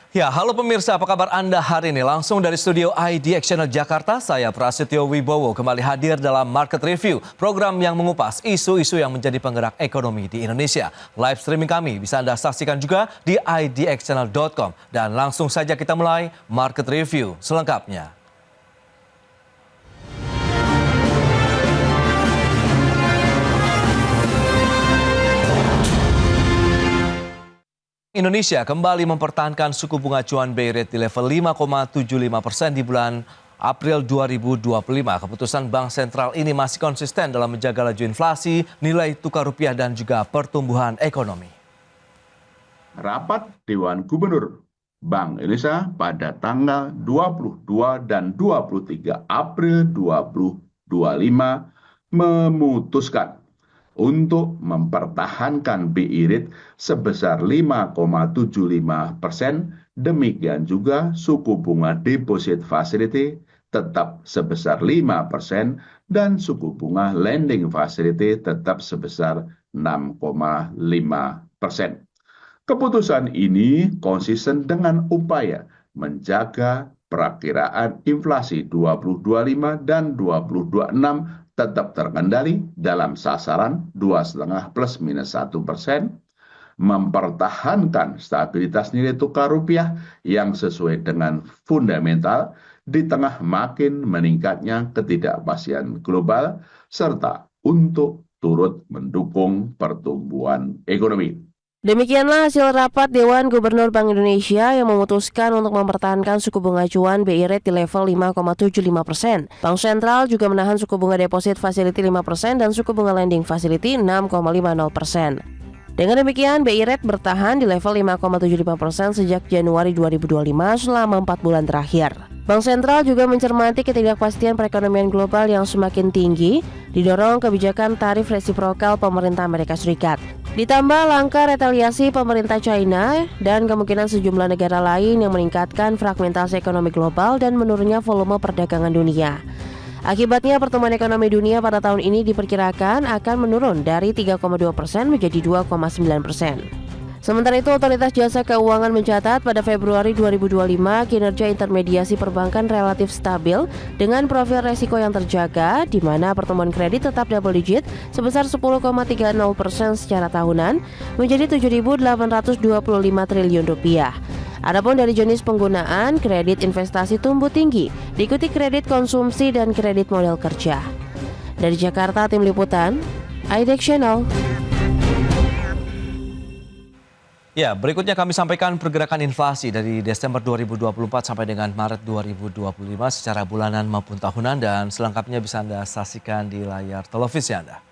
Ya, halo pemirsa, apa kabar Anda hari ini? Langsung dari studio IDX Channel Jakarta, saya Prasetyo Wibowo kembali hadir dalam Market Review, program yang mengupas isu-isu yang menjadi penggerak ekonomi di Indonesia. Live streaming kami bisa Anda saksikan juga di idxchannel.com. Dan langsung saja kita mulai Market Review selengkapnya. Indonesia kembali mempertahankan suku bunga acuan BI Rate di level 5,75% di bulan April 2025. Keputusan Bank Sentral ini masih konsisten dalam menjaga laju inflasi, nilai tukar rupiah dan juga pertumbuhan ekonomi. Rapat Dewan Gubernur Bank Indonesia pada tanggal 22 dan 23 April 2025 memutuskan untuk mempertahankan BI Rate sebesar 5,75%, demikian juga suku bunga Deposit Facility tetap sebesar 5% dan suku bunga Lending Facility tetap sebesar 6,5%. Keputusan ini konsisten dengan upaya menjaga perakiraan inflasi 2025 dan 2026 tetap terkendali dalam sasaran 2,5 plus minus 1%, mempertahankan stabilitas nilai tukar rupiah yang sesuai dengan fundamental di tengah makin meningkatnya ketidakpastian global, serta untuk turut mendukung pertumbuhan ekonomi. Demikianlah hasil rapat Dewan Gubernur Bank Indonesia yang memutuskan untuk mempertahankan suku bunga acuan BI Rate di level 5,75%. Bank Sentral juga menahan suku bunga Deposit Facility 5% dan suku bunga Lending Facility 6,50%. Dengan demikian, BI Rate bertahan di level 5,75% sejak Januari 2025 selama 4 bulan terakhir. Bank Sentral juga mencermati ketidakpastian perekonomian global yang semakin tinggi, didorong kebijakan tarif resiprokal pemerintah Amerika Serikat. Ditambah langkah retaliasi pemerintah China dan kemungkinan sejumlah negara lain yang meningkatkan fragmentasi ekonomi global dan menurunnya volume perdagangan dunia. Akibatnya pertumbuhan ekonomi dunia pada tahun ini diperkirakan akan menurun dari 3,2% menjadi 2,9%. Sementara itu, Otoritas Jasa Keuangan mencatat pada Februari 2025 kinerja intermediasi perbankan relatif stabil dengan profil resiko yang terjaga, di mana pertumbuhan kredit tetap double digit sebesar 10,30% secara tahunan menjadi 7.825 triliun rupiah. Adapun dari jenis penggunaan, kredit investasi tumbuh tinggi, diikuti kredit konsumsi dan kredit modal kerja. Dari Jakarta, Tim Liputan, IDX Channel. Ya, berikutnya kami sampaikan pergerakan inflasi dari Desember 2024 sampai dengan Maret 2025 secara bulanan maupun tahunan, dan selengkapnya bisa Anda saksikan di layar televisi Anda.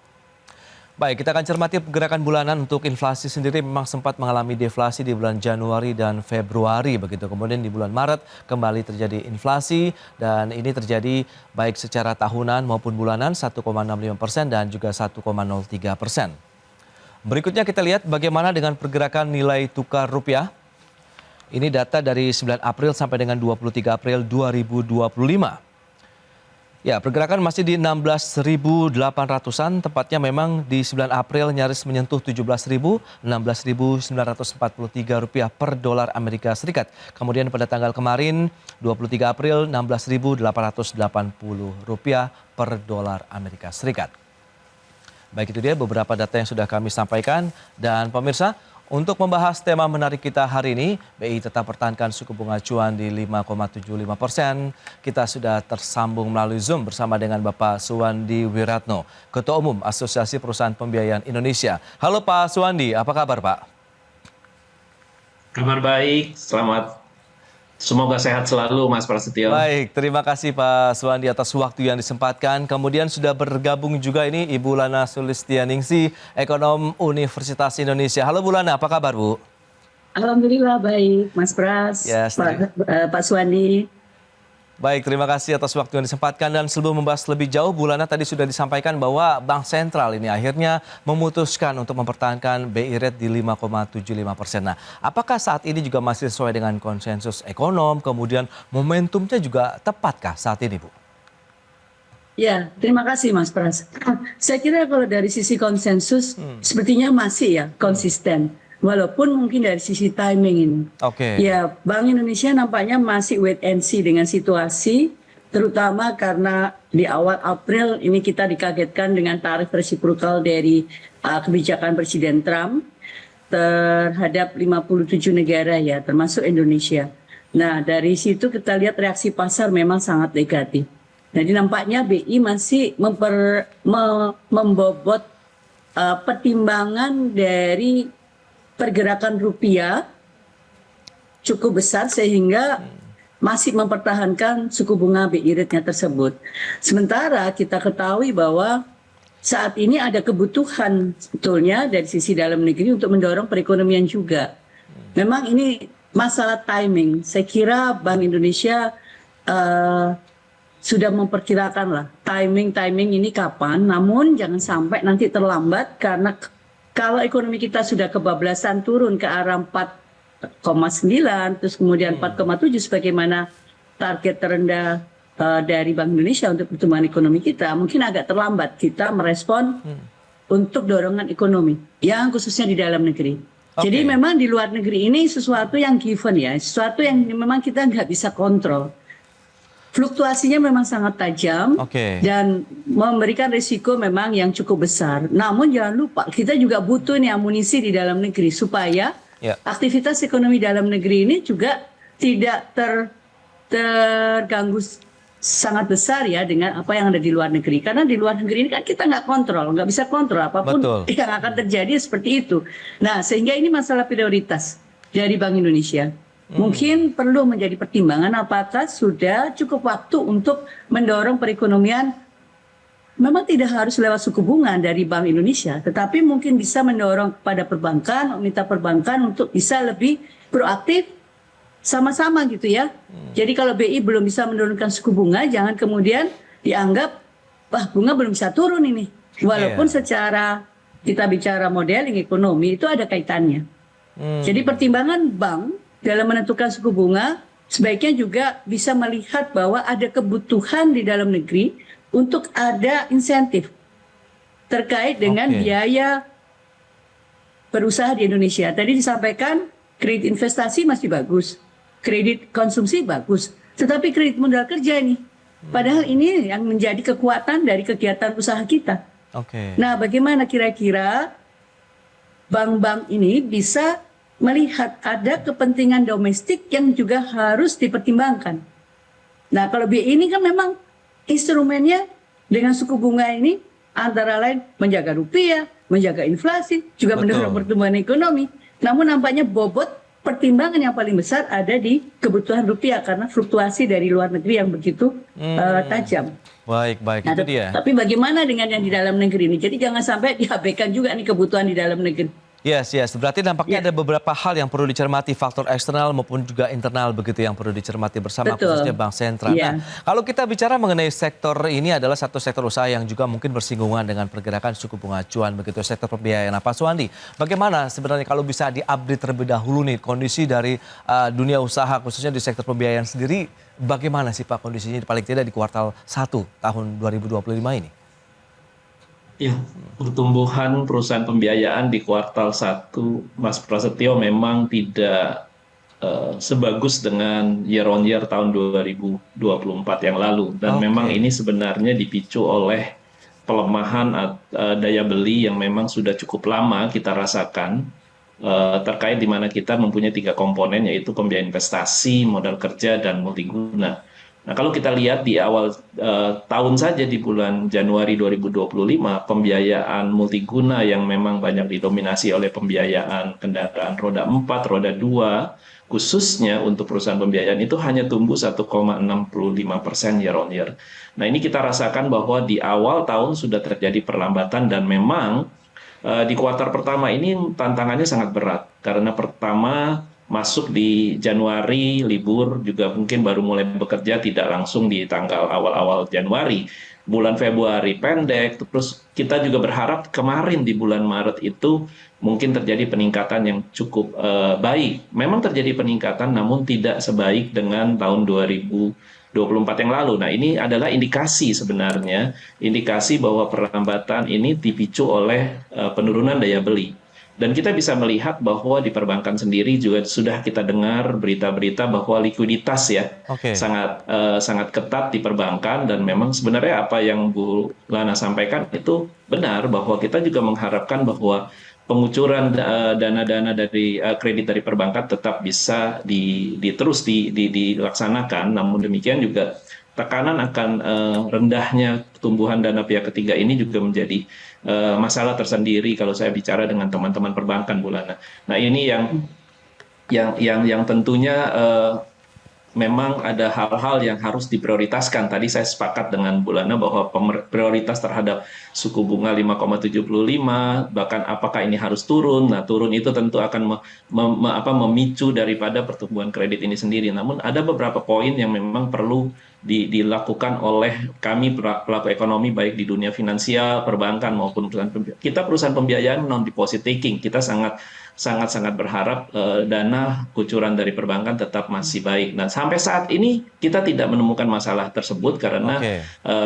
Baik, kita akan cermati pergerakan bulanan. Untuk inflasi sendiri memang sempat mengalami deflasi di bulan Januari dan Februari begitu. Kemudian di bulan Maret kembali terjadi inflasi, dan ini terjadi baik secara tahunan maupun bulanan 1,65% dan juga 1,03%. Berikutnya kita lihat bagaimana dengan pergerakan nilai tukar rupiah. Ini data dari 9 April sampai dengan 23 April 2025. Ya, pergerakan masih di 16.800-an, tepatnya memang di 9 April nyaris menyentuh 17.000, 16.943 rupiah per dolar Amerika Serikat. Kemudian pada tanggal kemarin 23 April 16.880 rupiah per dolar Amerika Serikat. Baik, itu dia beberapa data yang sudah kami sampaikan. Dan pemirsa, untuk membahas tema menarik kita hari ini, BI tetap pertahankan suku bunga acuan di 5,75%. Kita sudah tersambung melalui Zoom bersama dengan Bapak Suwandi Wiratno, Ketua Umum Asosiasi Perusahaan Pembiayaan Indonesia. Halo Pak Suwandi, apa kabar Pak? Kabar baik, selamat. Semoga sehat selalu Mas Prasetyo. Baik, terima kasih Pak Suwandi atas waktu yang disempatkan. Kemudian sudah bergabung juga ini Ibu Lana Sulistianingsih, Ekonom Universitas Indonesia. Halo Bu Lana, apa kabar Bu? Alhamdulillah baik, Mas Pras, Yes, Pak Suwandi. Baik, terima kasih atas waktu yang disempatkan. Dan sebelum membahas lebih jauh, Bu Lana tadi sudah disampaikan bahwa Bank Sentral ini akhirnya memutuskan untuk mempertahankan BI Rate di 5,75%. Nah, apakah saat ini juga masih sesuai dengan konsensus ekonom, kemudian momentumnya juga tepatkah saat ini, Bu? Ya, terima kasih Mas Pras. Saya kira kalau dari sisi konsensus sepertinya masih ya konsisten. walaupun mungkin dari sisi timing ini. Oke. Ya, Bank Indonesia nampaknya masih wait and see dengan situasi, terutama karena di awal April ini kita dikagetkan dengan tarif resiprokal dari kebijakan Presiden Trump terhadap 57 negara ya, termasuk Indonesia. Nah, dari situ kita lihat reaksi pasar memang sangat negatif. Jadi nampaknya BI masih membobot pertimbangan dari pergerakan rupiah cukup besar sehingga masih mempertahankan suku bunga BI rate-nya tersebut. Sementara kita ketahui bahwa saat ini ada kebutuhan sebetulnya dari sisi dalam negeri untuk mendorong perekonomian juga. Memang ini masalah timing. Saya kira Bank Indonesia sudah memperkirakan lah timing ini kapan. Namun jangan sampai nanti terlambat karena kalau ekonomi kita sudah kebablasan turun ke arah 4,9 terus kemudian 4,7 sebagaimana target terendah dari Bank Indonesia untuk pertumbuhan ekonomi kita, mungkin agak terlambat kita merespon untuk dorongan ekonomi yang khususnya di dalam negeri. Jadi memang di luar negeri ini sesuatu yang given ya, sesuatu yang memang kita nggak bisa kontrol. Fluktuasinya memang sangat tajam dan memberikan risiko memang yang cukup besar. Namun jangan lupa kita juga butuh nih amunisi di dalam negeri supaya aktivitas ekonomi dalam negeri ini juga tidak terganggu sangat besar ya dengan apa yang ada di luar negeri. Karena di luar negeri ini kan kita nggak bisa kontrol apapun yang akan terjadi seperti itu. Nah, sehingga ini masalah prioritas dari Bank Indonesia. Mungkin perlu menjadi pertimbangan apakah sudah cukup waktu untuk mendorong perekonomian. Memang tidak harus lewat suku bunga dari Bank Indonesia, tetapi mungkin bisa mendorong kepada perbankan, meminta perbankan untuk bisa lebih proaktif sama-sama gitu ya. Jadi kalau BI belum bisa menurunkan suku bunga, jangan kemudian dianggap wah bunga belum bisa turun ini. Walaupun secara kita bicara modeling ekonomi itu ada kaitannya. Jadi pertimbangan bank dalam menentukan suku bunga sebaiknya juga bisa melihat bahwa ada kebutuhan di dalam negeri untuk ada insentif terkait dengan biaya berusaha di Indonesia. Tadi disampaikan kredit investasi masih bagus, kredit konsumsi bagus, tetapi kredit modal kerja ini, padahal ini yang menjadi kekuatan dari kegiatan usaha kita. Nah, bagaimana kira-kira bank-bank ini bisa melihat ada kepentingan domestik yang juga harus dipertimbangkan. Nah, kalau BI ini kan memang instrumennya dengan suku bunga ini antara lain menjaga rupiah, menjaga inflasi, juga mendorong pertumbuhan ekonomi. Namun nampaknya bobot pertimbangan yang paling besar ada di kebutuhan rupiah karena fluktuasi dari luar negeri yang begitu tajam. Baik, nah, itu dia. Tapi bagaimana dengan yang di dalam negeri ini? Jadi jangan sampai diabaikan juga nih kebutuhan di dalam negeri. Yes. Berarti nampaknya ada beberapa hal yang perlu dicermati, faktor eksternal maupun juga internal begitu yang perlu dicermati bersama khususnya Bank Sentral. Nah, kalau kita bicara mengenai sektor ini adalah satu sektor usaha yang juga mungkin bersinggungan dengan pergerakan suku bunga acuan begitu, sektor pembiayaan. Nah, Pak Suwandi, bagaimana sebenarnya kalau bisa diupdate terlebih dahulu nih kondisi dari dunia usaha khususnya di sektor pembiayaan sendiri, bagaimana sih Pak kondisinya paling tidak di kuartal 1 tahun 2025 ini? Ya, pertumbuhan perusahaan pembiayaan di kuartal 1, Mas Prasetyo, memang tidak sebagus dengan year on year tahun 2024 yang lalu. Dan memang ini sebenarnya dipicu oleh pelemahan daya beli yang memang sudah cukup lama kita rasakan, terkait di mana kita mempunyai 3 komponen, yaitu pembiayaan investasi, modal kerja, dan multiguna. Nah, kalau kita lihat di awal tahun saja di bulan Januari 2025, pembiayaan multiguna yang memang banyak didominasi oleh pembiayaan kendaraan roda 4, roda 2, khususnya untuk perusahaan pembiayaan itu hanya tumbuh 1,65% year on year. Nah, ini kita rasakan bahwa di awal tahun sudah terjadi perlambatan dan memang di kuartal pertama ini tantangannya sangat berat. Karena pertama, masuk di Januari, libur, juga mungkin baru mulai bekerja tidak langsung di tanggal awal-awal Januari. Bulan Februari pendek, terus kita juga berharap kemarin di bulan Maret itu mungkin terjadi peningkatan yang cukup baik. Memang terjadi peningkatan, namun tidak sebaik dengan tahun 2024 yang lalu. Nah, ini adalah indikasi sebenarnya, indikasi bahwa perlambatan ini dipicu oleh penurunan daya beli. Dan kita bisa melihat bahwa di perbankan sendiri juga sudah kita dengar berita-berita bahwa likuiditas ya Oke. sangat ketat di perbankan, dan memang sebenarnya apa yang Bu Lana sampaikan itu benar, bahwa kita juga mengharapkan bahwa pengucuran dana-dana dari kredit dari perbankan tetap bisa dilaksanakan. Namun demikian juga tekanan akan rendahnya pertumbuhan dana pihak ketiga ini juga menjadi masalah tersendiri kalau saya bicara dengan teman-teman perbankan, Bu Lana. Nah, ini yang tentunya memang ada hal-hal yang harus diprioritaskan. Tadi saya sepakat dengan Bu Lana bahwa prioritas terhadap suku bunga 5,75, bahkan apakah ini harus turun. Nah, turun itu tentu akan memicu daripada pertumbuhan kredit ini sendiri. Namun ada beberapa poin yang memang perlu dilakukan oleh kami pelaku ekonomi, baik di dunia finansial, perbankan maupun perusahaan pembiayaan non deposit taking. Kita sangat berharap dana kucuran dari perbankan tetap masih baik. Nah, sampai saat ini kita tidak menemukan masalah tersebut karena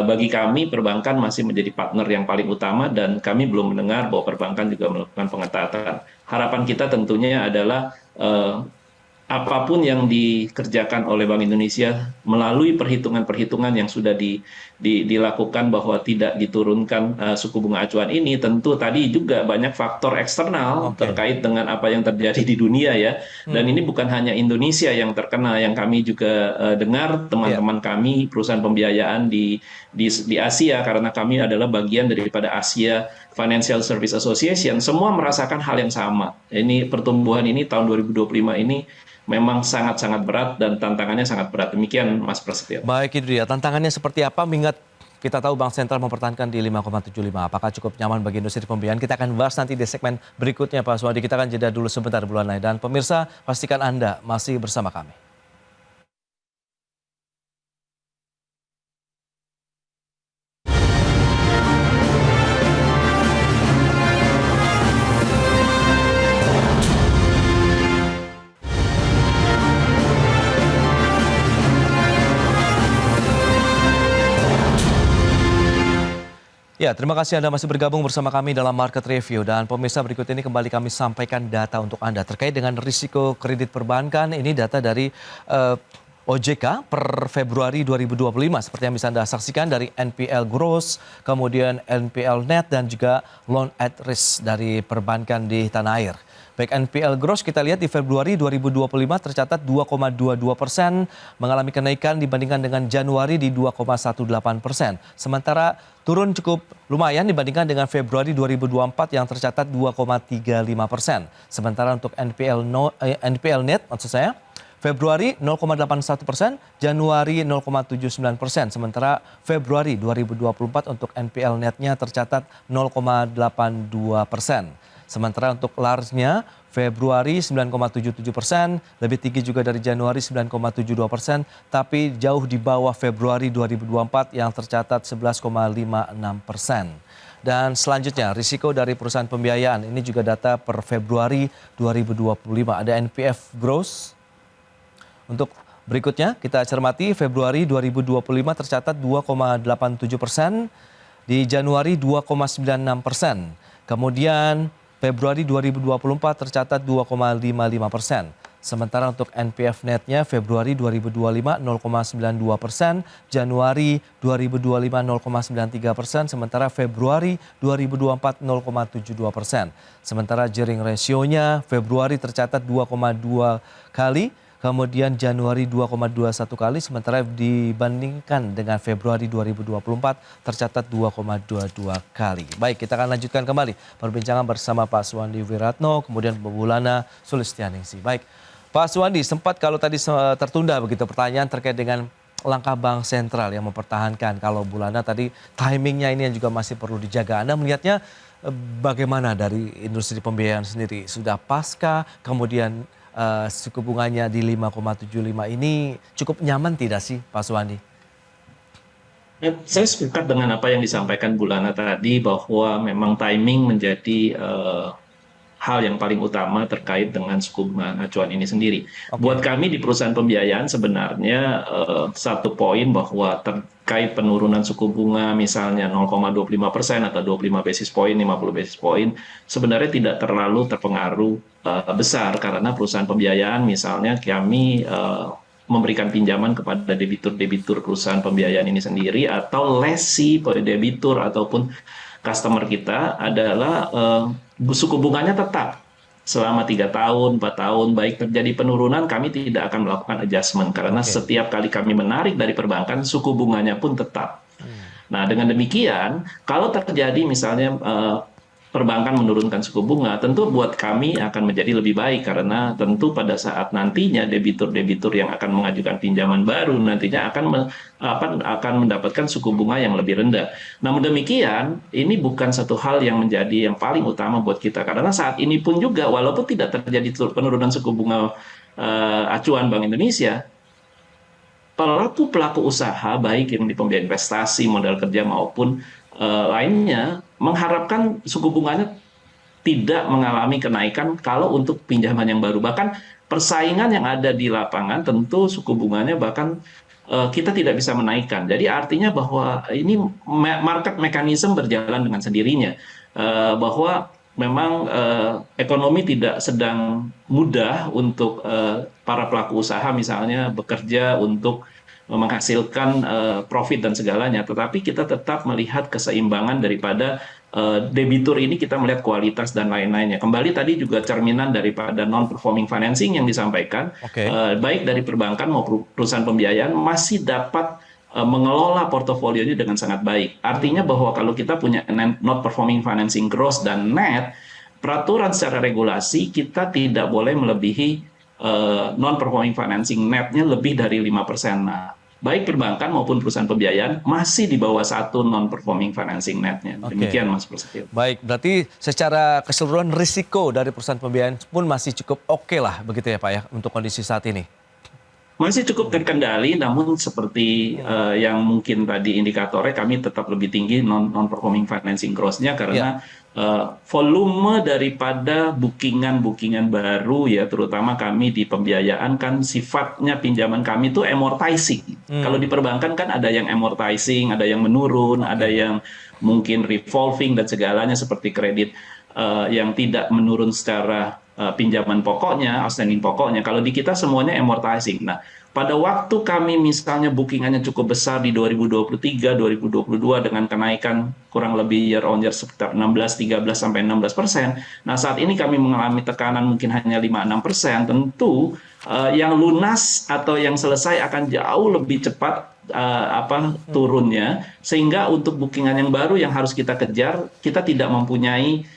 bagi kami perbankan masih menjadi partner yang paling utama, dan kami belum mendengar bahwa perbankan juga melakukan pengetatan. Harapan kita tentunya adalah apapun yang dikerjakan oleh Bank Indonesia melalui perhitungan-perhitungan yang sudah dilakukan bahwa tidak diturunkan suku bunga acuan ini, tentu tadi juga banyak faktor eksternal terkait dengan apa yang terjadi di dunia ya. Dan ini bukan hanya Indonesia yang terkena, yang kami juga dengar teman-teman kami perusahaan pembiayaan di Asia, karena kami adalah bagian daripada Asia Financial Service Association, semua merasakan hal yang sama. Ini pertumbuhan ini tahun 2025 ini memang sangat-sangat berat dan tantangannya sangat berat. Demikian Mas Prasetyo. Baik, itu dia. Tantangannya seperti apa? Mengingat kita tahu Bank Sentral mempertahankan di 5,75. Apakah cukup nyaman bagi industri pembiayaan? Kita akan bahas nanti di segmen berikutnya, Pak Suwandi. Kita akan jeda dulu sebentar, Bu Lana. Dan pemirsa, pastikan Anda masih bersama kami. Ya, terima kasih Anda masih bergabung bersama kami dalam Market Review. Dan pemirsa, berikut ini kembali kami sampaikan data untuk Anda terkait dengan risiko kredit perbankan. Ini data dari OJK per Februari 2025. Seperti yang bisa Anda saksikan dari NPL gross, kemudian NPL net, dan juga loan at risk dari perbankan di tanah air. Baik, NPL gross kita lihat di Februari 2025 tercatat 2,22%, mengalami kenaikan dibandingkan dengan Januari di 2,18%. Sementara turun cukup lumayan dibandingkan dengan Februari 2024 yang tercatat 2,35%. Sementara untuk NPL net maksud saya, Februari 0,81%, Januari 0,79%. Sementara Februari 2024 untuk NPL netnya tercatat 0,82%. Sementara untuk large-nya Februari 9,77%, lebih tinggi juga dari Januari 9,72%, tapi jauh di bawah Februari 2024 yang tercatat 11,56%. Dan selanjutnya risiko dari perusahaan pembiayaan, ini juga data per Februari 2025. Ada NPF gross. Untuk berikutnya kita cermati Februari 2025 tercatat 2,87%, di Januari 2,96%. Kemudian Februari 2024 tercatat 2,55%. Sementara untuk NPF netnya Februari 2025 0,92%, Januari 2025 0,93%, sementara Februari 2024 0,72%. Sementara gearing ratio-nya Februari tercatat 2,2 kali, kemudian Januari 2,21 kali, sementara dibandingkan dengan Februari 2024 tercatat 2,22 kali. Baik, kita akan lanjutkan kembali perbincangan bersama Pak Suwandi Wiratno, kemudian Bu Lana Sulistianingsih. Baik, Pak Suwandi, sempat kalau tadi tertunda begitu pertanyaan terkait dengan langkah Bank Sentral yang mempertahankan. Kalau Bu Lana tadi timingnya ini yang juga masih perlu dijaga. Anda melihatnya bagaimana dari industri pembiayaan sendiri? Sudah pasca, kemudian suku bunganya di 5,75 ini cukup nyaman tidak sih Pak Suwandi? Saya sepakat dengan apa yang disampaikan Bu Lana tadi, bahwa memang timing menjadi hal yang paling utama terkait dengan suku bunga acuan ini sendiri. Oke. Buat kami di perusahaan pembiayaan sebenarnya satu poin bahwa terkait penurunan suku bunga misalnya 0,25% atau 25 basis point, 50 basis point, sebenarnya tidak terlalu terpengaruh besar karena perusahaan pembiayaan misalnya kami memberikan pinjaman kepada debitur-debitur perusahaan pembiayaan ini sendiri atau lesi debitur ataupun customer kita adalah suku bunganya tetap selama 3 tahun, 4 tahun, baik terjadi penurunan kami tidak akan melakukan adjustment karena setiap kali kami menarik dari perbankan suku bunganya pun tetap. Nah dengan demikian kalau terjadi misalnya perbankan menurunkan suku bunga, tentu buat kami akan menjadi lebih baik karena tentu pada saat nantinya debitur-debitur yang akan mengajukan pinjaman baru nantinya akan mendapatkan suku bunga yang lebih rendah. Namun demikian, ini bukan satu hal yang menjadi yang paling utama buat kita karena saat ini pun juga walaupun tidak terjadi penurunan suku bunga acuan Bank Indonesia, pelaku usaha baik yang di pembiayaan investasi, modal kerja maupun lainnya mengharapkan suku bunganya tidak mengalami kenaikan kalau untuk pinjaman yang baru. Bahkan persaingan yang ada di lapangan tentu suku bunganya bahkan kita tidak bisa menaikkan. Jadi artinya bahwa ini market mechanism berjalan dengan sendirinya. Bahwa memang ekonomi tidak sedang mudah untuk para pelaku usaha misalnya bekerja untuk menghasilkan profit dan segalanya, tetapi kita tetap melihat keseimbangan daripada debitur ini, kita melihat kualitas dan lain-lainnya. Kembali tadi juga cerminan daripada non-performing financing yang disampaikan, baik dari perbankan maupun perusahaan pembiayaan masih dapat mengelola portofolionya dengan sangat baik. Artinya bahwa kalau kita punya not performing financing gross dan net, peraturan secara regulasi kita tidak boleh melebihi non-performing financing netnya lebih dari 5%. Nah, baik perbankan maupun perusahaan pembiayaan masih di bawah 1 non-performing financing netnya. Demikian Mas Prasetyo. Baik, berarti secara keseluruhan risiko dari perusahaan pembiayaan pun masih cukup oke lah begitu ya Pak ya untuk kondisi saat ini? Masih cukup terkendali, namun seperti yang mungkin tadi indikatornya kami tetap lebih tinggi non-performing financing gross-nya karena volume daripada bookingan baru ya, terutama kami di pembiayaan kan sifatnya pinjaman kami itu amortizing. Kalau di perbankan kan ada yang amortizing, ada yang menurun, ada yang mungkin revolving dan segalanya seperti kredit yang tidak menurun secara pinjaman pokoknya, outstanding pokoknya. Kalau di kita semuanya amortizing. Nah, pada waktu kami misalnya bookingannya cukup besar di 2023, 2022 dengan kenaikan kurang lebih year on year sekitar 13 sampai 16%. Nah, saat ini kami mengalami tekanan mungkin hanya 5-6%. Tentu yang lunas atau yang selesai akan jauh lebih cepat turunnya, sehingga untuk bookingan yang baru yang harus kita kejar, kita tidak mempunyai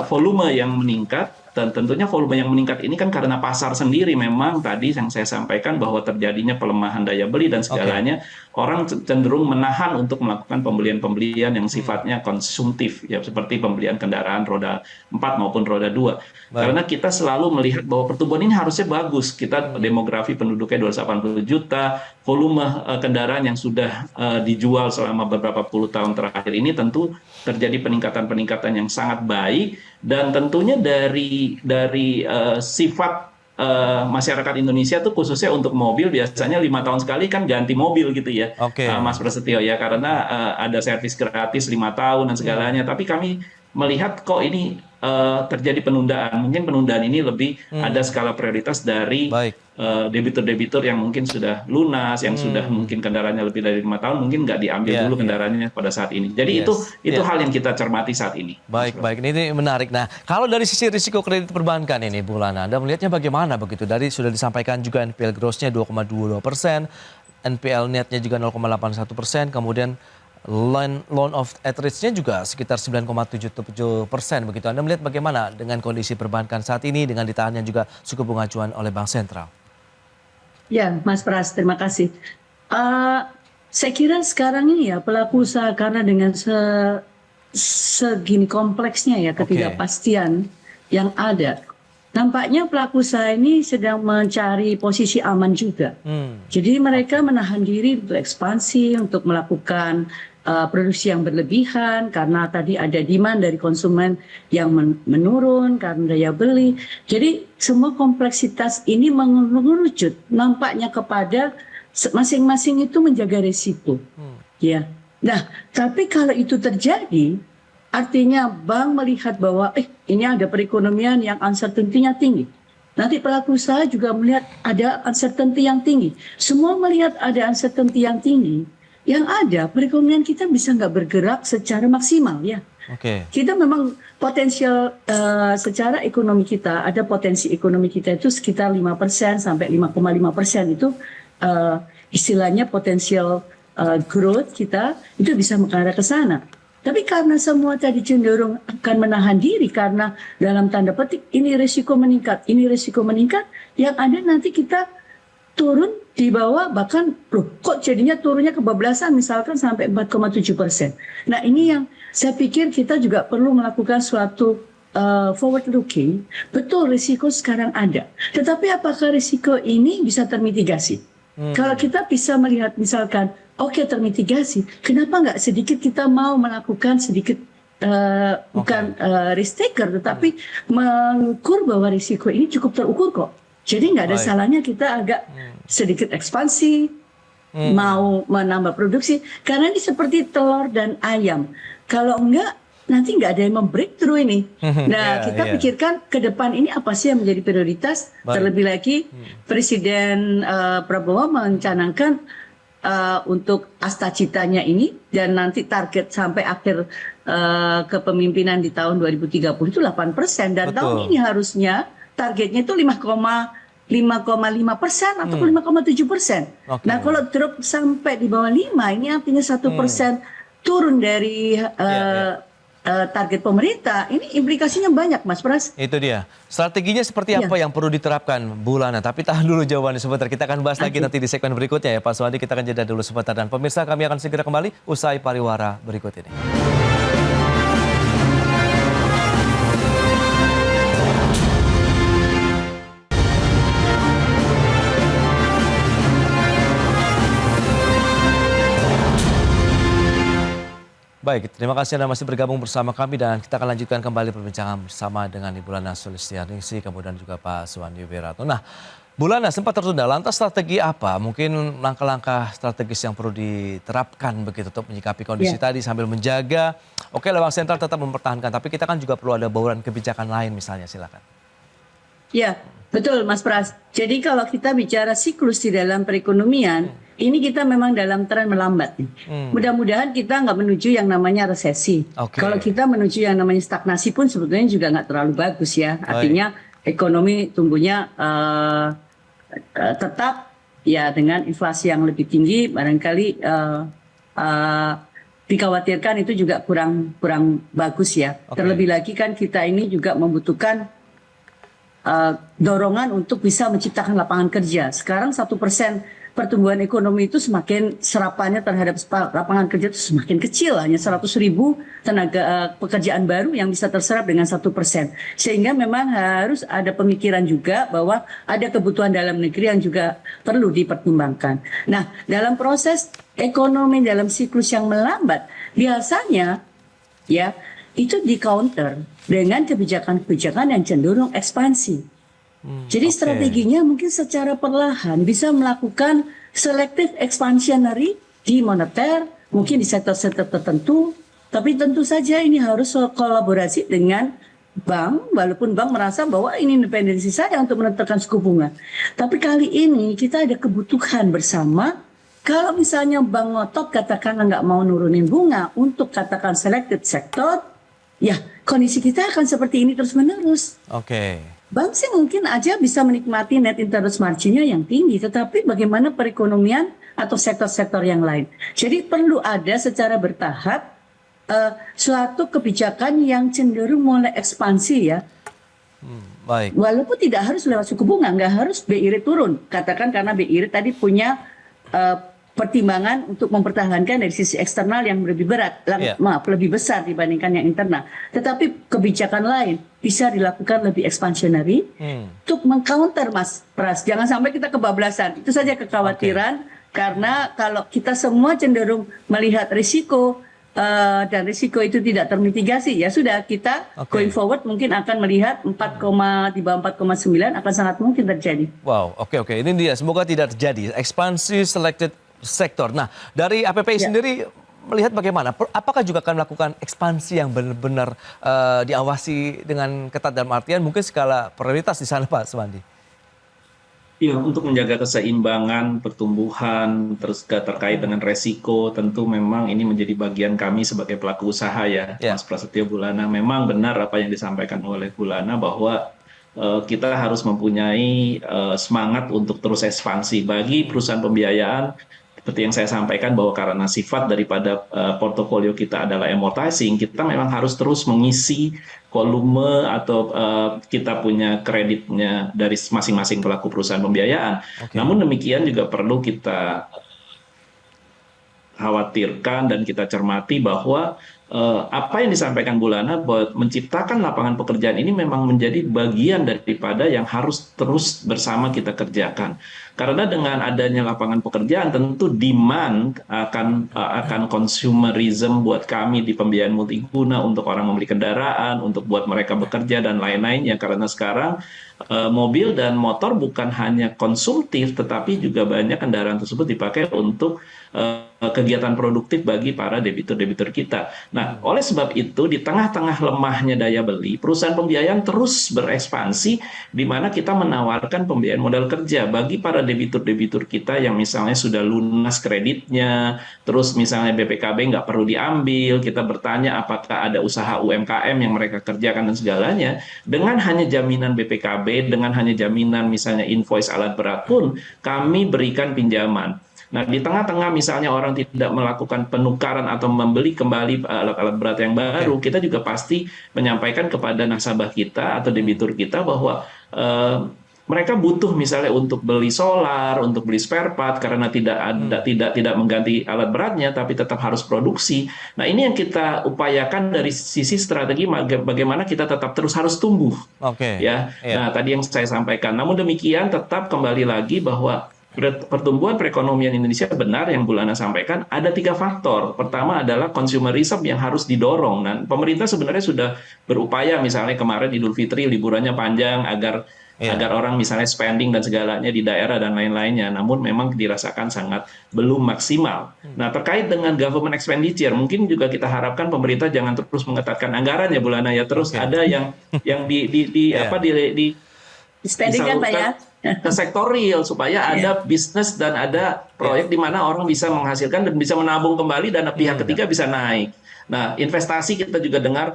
volume yang meningkat. Dan tentunya volume yang meningkat ini kan karena pasar sendiri memang tadi yang saya sampaikan bahwa terjadinya pelemahan daya beli dan segalanya, orang cenderung menahan untuk melakukan pembelian-pembelian yang sifatnya konsumtif ya, seperti pembelian kendaraan roda 4 maupun roda 2. Karena kita selalu melihat bahwa pertumbuhan ini harusnya bagus. Kita demografi penduduknya 280 juta, volume kendaraan yang sudah dijual selama beberapa puluh tahun terakhir ini tentu terjadi peningkatan-peningkatan yang sangat baik. Dan tentunya dari sifat masyarakat Indonesia tuh khususnya untuk mobil biasanya 5 tahun sekali kan ganti mobil gitu ya, Mas Prasetyo ya, karena ada servis gratis 5 tahun dan segalanya. Tapi kami melihat kok ini terjadi penundaan. Mungkin penundaan ini lebih ada skala prioritas dari debitur-debitur yang mungkin sudah lunas, yang sudah mungkin kendaraannya lebih dari 5 tahun, mungkin nggak diambil dulu kendaraannya pada saat ini. Jadi itu hal yang kita cermati saat ini. Baik, ini menarik. Nah, kalau dari sisi risiko kredit perbankan ini, Bu Lana, Anda melihatnya bagaimana begitu? Dari sudah disampaikan juga NPL gross-nya 2,22%, NPL net-nya juga 0,81%, kemudian loan of at risk-nya juga sekitar 9,77% begitu. Anda melihat bagaimana dengan kondisi perbankan saat ini dengan ditahannya juga suku bunga acuan oleh Bank Sentral? Ya, Mas Pras, terima kasih. Saya kira sekarang ini ya pelaku usaha karena dengan segini kompleksnya ya ketidakpastian yang ada, nampaknya pelaku usaha ini sedang mencari posisi aman juga. Jadi mereka menahan diri untuk ekspansi, untuk melakukan produksi yang berlebihan karena tadi ada demand dari konsumen yang menurun karena daya beli. Jadi semua kompleksitas ini mengerucut nampaknya kepada masing-masing itu menjaga risiko. Ya. Nah, tapi kalau itu terjadi, artinya bank melihat bahwa ini ada perekonomian yang uncertainty-nya tinggi. Nanti pelaku usaha juga melihat ada uncertainty yang tinggi. Semua melihat ada uncertainty yang tinggi. Yang ada perekonomian kita bisa nggak bergerak secara maksimal ya. Kita memang potensial secara ekonomi kita, ada potensi ekonomi kita itu sekitar 5% sampai 5,5% itu istilahnya potensial growth kita itu bisa mengarah ke sana. Tapi karena semua tadi cenderung akan menahan diri karena dalam tanda petik ini risiko meningkat, yang ada nanti kita turun di bawah bahkan kok jadinya turunnya kebablasan misalkan sampai 4,7%. Nah ini yang saya pikir kita juga perlu melakukan suatu forward looking. Betul risiko sekarang ada, tetapi apakah risiko ini bisa termitigasi? Kalau kita bisa melihat misalkan oke, termitigasi, kenapa nggak sedikit kita mau melakukan sedikit bukan risk taker tetapi mengukur bahwa risiko ini cukup terukur kok. Jadi nggak ada salahnya kita agak sedikit ekspansi, mau menambah produksi. Karena ini seperti telur dan ayam. Kalau enggak, nanti nggak ada yang membreakthrough ini. Nah, kita pikirkan ke depan ini apa sih yang menjadi prioritas. Terlebih lagi, Presiden Prabowo mencanangkan untuk asta-citanya ini, dan nanti target sampai akhir kepemimpinan di tahun 2030 itu 8%. Dan tahun ini harusnya targetnya itu 5,5% atau 5,7%. Nah kalau drop sampai di bawah 5, ini artinya 1% turun dari target pemerintah. Ini implikasinya banyak, Mas Pras. Itu dia. Strateginya seperti apa yang perlu diterapkan, Bu Lana? Tapi tahan dulu jawabannya sebentar. Kita akan bahas lagi nanti di segmen berikutnya ya, Pak Suwandi. Kita akan jeda dulu sebentar. Dan pemirsa, kami akan segera kembali usai pariwara berikut ini. Baik, terima kasih Anda masih bergabung bersama kami dan kita akan lanjutkan kembali perbincangan bersama dengan Ibu Lana Sulistianingsih, kemudian juga Pak Suwandi Wiratno. Nah, Bu Lana sempat tertunda, lantas strategi apa? Mungkin langkah-langkah strategis yang perlu diterapkan begitu untuk menyikapi kondisi tadi sambil menjaga, bank sentral tetap mempertahankan, tapi kita kan juga perlu ada bauran kebijakan lain misalnya, silakan. Ya, betul Mas Pras. Jadi kalau kita bicara siklus di dalam perekonomian, ini kita memang dalam tren melambat. Mudah-mudahan kita nggak menuju yang namanya resesi. Kalau kita menuju yang namanya stagnasi pun sebetulnya juga nggak terlalu bagus ya. Artinya ekonomi tumbuhnya tetap ya dengan inflasi yang lebih tinggi, barangkali dikhawatirkan itu juga kurang bagus ya. Terlebih lagi kan kita ini juga membutuhkan dorongan untuk bisa menciptakan lapangan kerja. Sekarang 1% pertumbuhan ekonomi itu semakin serapannya terhadap lapangan kerja itu semakin kecil, hanya 100.000 tenaga pekerjaan baru yang bisa terserap dengan 1%. Sehingga memang harus ada pemikiran juga bahwa ada kebutuhan dalam negeri yang juga perlu dipertimbangkan. Nah, dalam proses ekonomi dalam siklus yang melambat, biasanya ya itu di counter dengan kebijakan-kebijakan yang cenderung ekspansi. Jadi strateginya mungkin secara perlahan bisa melakukan selective expansionary di moneter, mungkin di sektor-sektor tertentu. Tapi tentu saja ini harus kolaborasi dengan bank, walaupun bank merasa bahwa ini independensi saya untuk menentukan suku bunga. Tapi kali ini kita ada kebutuhan bersama. Kalau misalnya bank ngotot katakanlah nggak mau nurunin bunga untuk katakan selected sektor, ya kondisi kita akan seperti ini terus-menerus. Bank sih mungkin aja bisa menikmati net interest margin-nya yang tinggi, tetapi bagaimana perekonomian atau sektor-sektor yang lain. Jadi perlu ada secara bertahap suatu kebijakan yang cenderung mulai ekspansi ya. Walaupun tidak harus lewat suku bunga, nggak harus BI rate turun. Katakan karena BI rate tadi punya pertimbangan untuk mempertahankan dari sisi eksternal yang lebih berat, lebih besar dibandingkan yang internal. Tetapi kebijakan lain bisa dilakukan lebih expansionary untuk mengcounter Mas Pras. Jangan sampai kita kebablasan. Itu saja kekhawatiran Karena kalau kita semua cenderung melihat risiko dan risiko itu tidak termitigasi, ya sudah kita going forward mungkin akan melihat 4, di bawah 4,9 akan sangat mungkin terjadi. Wow, oke. Ini dia. Semoga tidak terjadi. Ekspansi selected sector. Nah, dari APPI sendiri melihat bagaimana? Apakah juga akan melakukan ekspansi yang benar-benar diawasi dengan ketat dalam artian mungkin skala prioritas di sana, Pak Suwandi? Ya, untuk menjaga keseimbangan pertumbuhan terkait dengan resiko, tentu memang ini menjadi bagian kami sebagai pelaku usaha ya, Mas Prasetyo Bulana. Memang benar apa yang disampaikan oleh Bulana bahwa kita harus mempunyai semangat untuk terus ekspansi bagi perusahaan pembiayaan. Seperti yang saya sampaikan bahwa karena sifat daripada portofolio kita adalah amortizing, kita memang harus terus mengisi volume atau kita punya kreditnya dari masing-masing pelaku perusahaan pembiayaan. Namun demikian juga perlu kita khawatirkan dan kita cermati bahwa apa yang disampaikan Bulana bahwa menciptakan lapangan pekerjaan ini memang menjadi bagian daripada yang harus terus bersama kita kerjakan. Karena dengan adanya lapangan pekerjaan tentu demand akan consumerism buat kami di pembiayaan multiguna untuk orang membeli kendaraan, untuk buat mereka bekerja dan lain-lainnya. Karena sekarang mobil dan motor bukan hanya konsumtif tetapi juga banyak kendaraan tersebut dipakai untuk kegiatan produktif bagi para debitur-debitur kita. Nah, oleh sebab itu di tengah-tengah lemahnya daya beli, perusahaan pembiayaan terus berekspansi di mana kita menawarkan pembiayaan modal kerja bagi para debitur-debitur kita yang misalnya sudah lunas kreditnya, terus misalnya BPKB nggak perlu diambil, kita bertanya apakah ada usaha UMKM yang mereka kerjakan dan segalanya, dengan hanya jaminan BPKB, dengan hanya jaminan misalnya invoice alat berat pun, kami berikan pinjaman. Nah, di tengah-tengah misalnya orang tidak melakukan penukaran atau membeli kembali alat-alat berat yang baru, kita juga pasti menyampaikan kepada nasabah kita atau debitur kita bahwa mereka butuh misalnya untuk beli solar, untuk beli spare part karena tidak mengganti alat beratnya tapi tetap harus produksi. Nah, ini yang kita upayakan dari sisi strategi bagaimana kita tetap terus harus tumbuh. Ya. Nah, tadi yang saya sampaikan. Namun demikian tetap kembali lagi bahwa pertumbuhan perekonomian Indonesia benar yang Bulana sampaikan ada 3 faktor. Pertama adalah consumerism yang harus didorong. Dan pemerintah sebenarnya sudah berupaya misalnya kemarin Idul Fitri liburannya panjang agar orang misalnya spending dan segalanya di daerah dan lain-lainnya. Namun memang dirasakan sangat belum maksimal. Nah, terkait dengan government expenditure mungkin juga kita harapkan pemerintah jangan terus mengetatkan anggaran ya Bulana ya. Terus ada yang spending Pak ya. Ke sektor real supaya ada bisnis dan ada proyek di mana orang bisa menghasilkan dan bisa menabung kembali dan pihak ketiga bisa naik. Nah, investasi kita juga dengar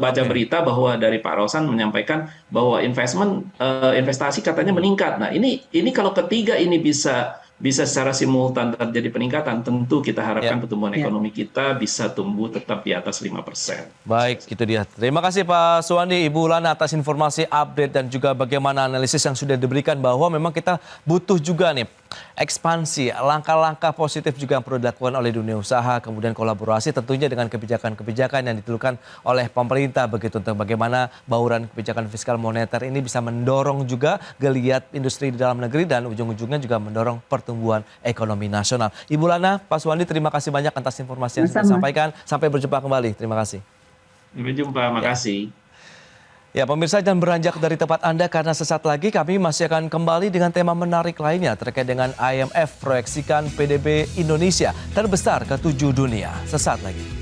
baca berita bahwa dari Pak Rosan menyampaikan bahwa investasi katanya meningkat. Nah, ini kalau ketiga ini bisa secara simultan terjadi peningkatan, tentu kita harapkan pertumbuhan ekonomi kita bisa tumbuh tetap di atas 5%. Baik, itu dia. Terima kasih Pak Suwandi, Ibu Lana atas informasi update dan juga bagaimana analisis yang sudah diberikan bahwa memang kita butuh juga nih ekspansi, langkah-langkah positif juga yang perlu dilakukan oleh dunia usaha, kemudian kolaborasi tentunya dengan kebijakan-kebijakan yang ditentukan oleh pemerintah begitu untuk bagaimana bauran kebijakan fiskal moneter ini bisa mendorong juga geliat industri di dalam negeri dan ujung-ujungnya juga mendorong pertumbuhan ekonomi nasional. Ibu Lana, Pak Suwandi, terima kasih banyak atas informasi yang sudah disampaikan. Sampai berjumpa kembali. Terima kasih. Sampai jumpa, makasih. Ya pemirsa, jangan beranjak dari tempat Anda karena sesaat lagi kami masih akan kembali dengan tema menarik lainnya terkait dengan IMF proyeksikan PDB Indonesia terbesar ke-7 dunia. Sesaat lagi.